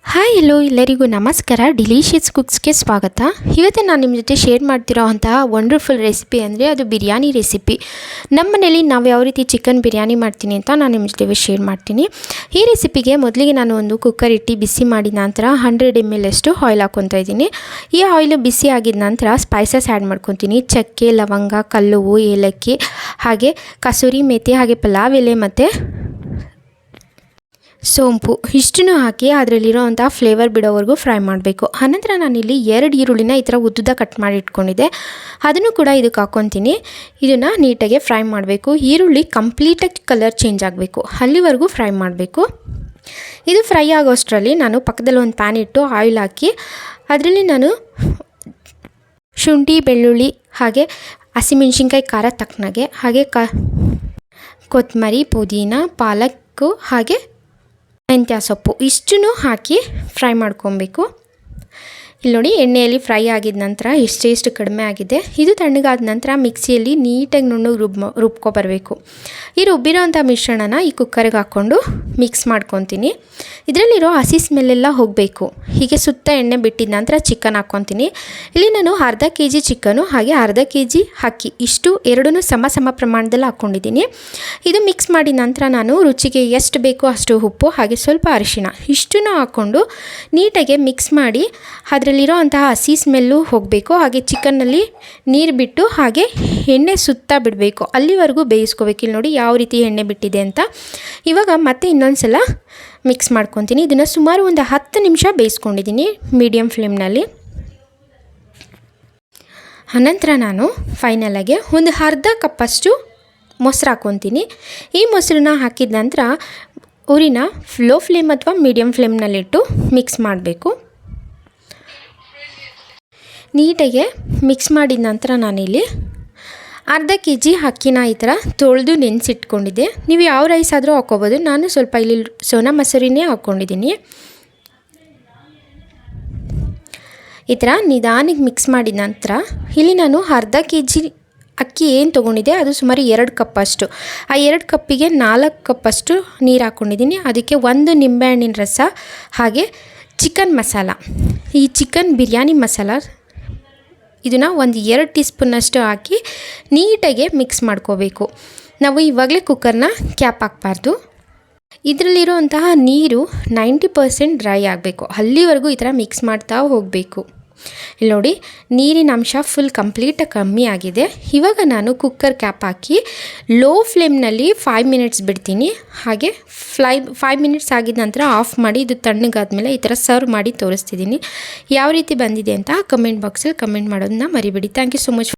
Hi ಎಲ್ಲೋ ಎಲ್ಲರಿಗೂ ನಮಸ್ಕಾರ. Delicious ಕುಕ್ಸ್ಗೆ ಸ್ವಾಗತ. ಇವತ್ತು ನಾನು ನಿಮ್ಮ ಜೊತೆ ಶೇರ್ ಮಾಡ್ತಿರೋ ಅಂತಹ ವಂಡರ್ಫುಲ್ ರೆಸಿಪಿ ಅಂದರೆ ಅದು ಬಿರಿಯಾನಿ ರೆಸಿಪಿ. ನಮ್ಮ ಮನೇಲಿ ನಾವು ಯಾವ ರೀತಿ ಚಿಕನ್ ಬಿರಿಯಾನಿ ಮಾಡ್ತೀನಿ ಅಂತ ನಾನು ನಿಮ್ಮ ಜೊತೆ ಶೇರ್ ಮಾಡ್ತೀನಿ. ಈ ರೆಸಿಪಿಗೆ ಮೊದಲಿಗೆ ನಾನು ಒಂದು ಕುಕ್ಕರ್ ಇಟ್ಟು ಬಿಸಿ ಮಾಡಿದ ನಂತರ 100 ml ಅಷ್ಟು ಆಯಿಲ್ ಹಾಕ್ಕೊತಾ ಇದ್ದೀನಿ. ಈ ಆಯಿಲ್ ಬಿಸಿ ಆಗಿದ ನಂತರ ಸ್ಪೈಸಸ್ ಆ್ಯಡ್ ಮಾಡ್ಕೊತೀನಿ. ಚಕ್ಕೆ, ಲವಂಗ, ಕಲ್ಲುವು, ಏಲಕ್ಕಿ, ಹಾಗೆ ಕಸೂರಿ ಮೇಥಿ, ಹಾಗೆ ಪಲಾವ್ ಎಲೆ ಮತ್ತು ಸೋಂಪು ಇಷ್ಟನ್ನು ಹಾಕಿ ಅದರಲ್ಲಿರೋವಂಥ ಫ್ಲೇವರ್ ಬಿಡೋವರೆಗೂ ಫ್ರೈ ಮಾಡಬೇಕು. ಆನಂತರ ನಾನಿಲ್ಲಿ 2 ಈರುಳ್ಳಿನ ಈ ಥರ ಉದ್ದುದ ಕಟ್ ಮಾಡಿ ಇಟ್ಕೊಂಡಿದ್ದೆ, ಅದನ್ನು ಕೂಡ ಇದಕ್ಕೆ ಹಾಕ್ಕೊತೀನಿ. ಇದನ್ನು ನೀಟಾಗಿ ಫ್ರೈ ಮಾಡಬೇಕು. ಈರುಳ್ಳಿ ಕಂಪ್ಲೀಟಾಗಿ ಕಲರ್ ಚೇಂಜ್ ಆಗಬೇಕು, ಅಲ್ಲಿವರೆಗೂ ಫ್ರೈ ಮಾಡಬೇಕು. ಇದು ಫ್ರೈ ಆಗೋಷ್ಟರಲ್ಲಿ ನಾನು ಪಕ್ಕದಲ್ಲಿ ಒಂದು ಪ್ಯಾನ್ ಇಟ್ಟು ಆಯಿಲ್ ಹಾಕಿ ಅದರಲ್ಲಿ ನಾನು ಶುಂಠಿ, ಬೆಳ್ಳುಳ್ಳಿ, ಹಾಗೆ ಹಸಿಮೆಣ್ಸಿನ್ಕಾಯಿ ಖಾರ ತಕ್ಕನಾಗೆ, ಹಾಗೆ ಕೊತ್ತಂಬರಿ, ಪುದೀನ, ಪಾಲಕ್ಕು, ಹಾಗೆ ಮೆಂತ್ಯ ಸೊಪ್ಪು ಇಷ್ಟನ್ನು ಹಾಕಿ ಫ್ರೈ ಮಾಡ್ಕೊಬೇಕು. ಇಲ್ಲಿ ನೋಡಿ, ಎಣ್ಣೆಯಲ್ಲಿ ಫ್ರೈ ಆಗಿದ ನಂತರ ಎಷ್ಟು ಕಡಿಮೆ ಆಗಿದೆ. ಇದು ತಣ್ಣಗಾದ ನಂತರ ಮಿಕ್ಸಿಯಲ್ಲಿ ನೀಟಾಗಿ ನುಣ್ಣಗೆ ರುಬ್ಕೊಬರಬೇಕು. ಈ ರುಬ್ಬಿರೋಂಥ ಮಿಶ್ರಣನ ಈ ಕುಕ್ಕರ್ಗೆ ಹಾಕ್ಕೊಂಡು ಮಿಕ್ಸ್ ಮಾಡ್ಕೊತೀನಿ. ಇದರಲ್ಲಿರೋ ಹಸಿ ಸ್ಮೆಲ್ಲೆಲ್ಲ ಹೋಗಬೇಕು. ಹೀಗೆ ಸುತ್ತ ಎಣ್ಣೆ ಬಿಟ್ಟಿದ ನಂತರ ಚಿಕನ್ ಹಾಕ್ಕೊತೀನಿ. ಇಲ್ಲಿ ನಾನು ಅರ್ಧ kg ಚಿಕನು ಹಾಗೆ ಅರ್ಧ kg ಅಕ್ಕಿ ಇಷ್ಟು ಎರಡೂ ಸಮ ಪ್ರಮಾಣದಲ್ಲಿ ಹಾಕ್ಕೊಂಡಿದ್ದೀನಿ. ಇದು ಮಿಕ್ಸ್ ಮಾಡಿದ ನಂತರ ನಾನು ರುಚಿಗೆ ಎಷ್ಟು ಬೇಕೋ ಅಷ್ಟು ಉಪ್ಪು ಹಾಗೆ ಸ್ವಲ್ಪ ಅರಿಶಿಣ ಇಷ್ಟನ್ನು ಹಾಕ್ಕೊಂಡು ನೀಟಾಗಿ ಮಿಕ್ಸ್ ಮಾಡಿ ಅದರಲ್ಲಿರೋ ಅಂತಹ ಹಸಿ ಸ್ಮೆಲ್ಲು ಹೋಗಬೇಕು. ಹಾಗೆ ಚಿಕನ್ನಲ್ಲಿ ನೀರು ಬಿಟ್ಟು ಹಾಗೆ ಎಣ್ಣೆ ಸುತ್ತ ಬಿಡಬೇಕು, ಅಲ್ಲಿವರೆಗೂ ಬೇಯಿಸ್ಕೋಬೇಕು. ಇಲ್ಲಿ ನೋಡಿ ಯಾವ ರೀತಿ ಎಣ್ಣೆ ಬಿಟ್ಟಿದೆ ಅಂತ. ಇವಾಗ ಮತ್ತೆ ಇನ್ನೊಂದು ಸಲ ಮಿಕ್ಸ್ ಮಾಡ್ಕೊತೀನಿ. ಇದನ್ನು ಸುಮಾರು ಒಂದು 10 ನಿಮಿಷ ಬೇಯಿಸ್ಕೊಂಡಿದ್ದೀನಿ ಮೀಡಿಯಮ್ ಫ್ಲೇಮ್ನಲ್ಲಿ. ಅನಂತರ ನಾನು ಫೈನಲಾಗಿ ಒಂದು ಅರ್ಧ ಕಪ್ಪಷ್ಟು ಮೊಸರು ಹಾಕ್ಕೊತೀನಿ. ಈ ಮೊಸರನ್ನ ಹಾಕಿದ ನಂತರ ಉರಿನ ಲೋ ಫ್ಲೇಮ್ ಅಥವಾ ಮೀಡಿಯಮ್ ಫ್ಲೇಮ್ನಲ್ಲಿಟ್ಟು ಮಿಕ್ಸ್ ಮಾಡಬೇಕು. ನೀಟಾಗೆ ಮಿಕ್ಸ್ ಮಾಡಿದ ನಂತರ ನಾನಿಲ್ಲಿ ಅರ್ಧ kg ಅಕ್ಕಿನ ಈ ಥರ ತೊಳೆದು ನೆನೆಸಿಟ್ಕೊಂಡಿದ್ದೆ. ನೀವು ಯಾವ ರೈಸ್ ಆದರೂ ಹಾಕ್ಕೋಬೋದು. ನಾನು ಸ್ವಲ್ಪ ಇಲ್ಲಿ ಸೋನಾ ಮಸೂರಿನೇ ಹಾಕ್ಕೊಂಡಿದ್ದೀನಿ. ಈ ಥರ ನಿಧಾನಕ್ಕೆ ಮಿಕ್ಸ್ ಮಾಡಿದ ನಂತರ ಇಲ್ಲಿ ನಾನು ಅರ್ಧ kg ಅಕ್ಕಿ ಏನು ತೊಗೊಂಡಿದ್ದೆ ಅದು ಸುಮಾರು 2 ಕಪ್ಪಷ್ಟು. ಆ 2 ಕಪ್ಪಿಗೆ 4 ಕಪ್ಪಷ್ಟು ನೀರು ಹಾಕ್ಕೊಂಡಿದ್ದೀನಿ. ಅದಕ್ಕೆ 1 ನಿಂಬೆಹಣ್ಣಿನ ರಸ ಹಾಗೆ ಚಿಕನ್ ಮಸಾಲ, ಈ ಚಿಕನ್ ಬಿರಿಯಾನಿ ಮಸಾಲ ಇದನ್ನು ಒಂದು 2 ಟೀ ಸ್ಪೂನಷ್ಟು ಹಾಕಿ ನೀಟಾಗಿ ಮಿಕ್ಸ್ ಮಾಡ್ಕೋಬೇಕು. ನಾವು ಇವಾಗಲೇ ಕುಕ್ಕರ್ನ ಕ್ಯಾಪ್ ಹಾಕಬಾರ್ದು. ಇದರಲ್ಲಿರುವಂತಹ ನೀರು 90% ಡ್ರೈ ಆಗಬೇಕು, ಅಲ್ಲಿವರೆಗೂ ಈ ಥರ ಮಿಕ್ಸ್ ಮಾಡ್ತಾ ಹೋಗಬೇಕು. ಇಲ್ಲಿ ನೋಡಿ, ನೀರಿನ ಅಂಶ ಫುಲ್ ಕಂಪ್ಲೀಟಾಗಿ ಕಮ್ಮಿ ಆಗಿದೆ. ಇವಾಗ ನಾನು ಕುಕ್ಕರ್ ಕ್ಯಾಪ್ ಹಾಕಿ ಲೋ ಫ್ಲೇಮ್ನಲ್ಲಿ 5 ಮಿನಿಟ್ಸ್ ಬಿಡ್ತೀನಿ. ಹಾಗೆ 5 ಮಿನಿಟ್ಸ್ ಆಗಿದ ನಂತರ ಆಫ್ ಮಾಡಿ ಇದು ತಣ್ಣಗಾದ್ಮೇಲೆ ಈ ಥರ ಸರ್ವ್ ಮಾಡಿ ತೋರಿಸ್ತಿದ್ದೀನಿ. ಯಾವ ರೀತಿ ಬಂದಿದೆ ಅಂತ ಕಮೆಂಟ್ ಬಾಕ್ಸಲ್ಲಿ ಕಮೆಂಟ್ ಮಾಡೋದನ್ನ ಮರಿಬೇಡಿ. Thank you so much.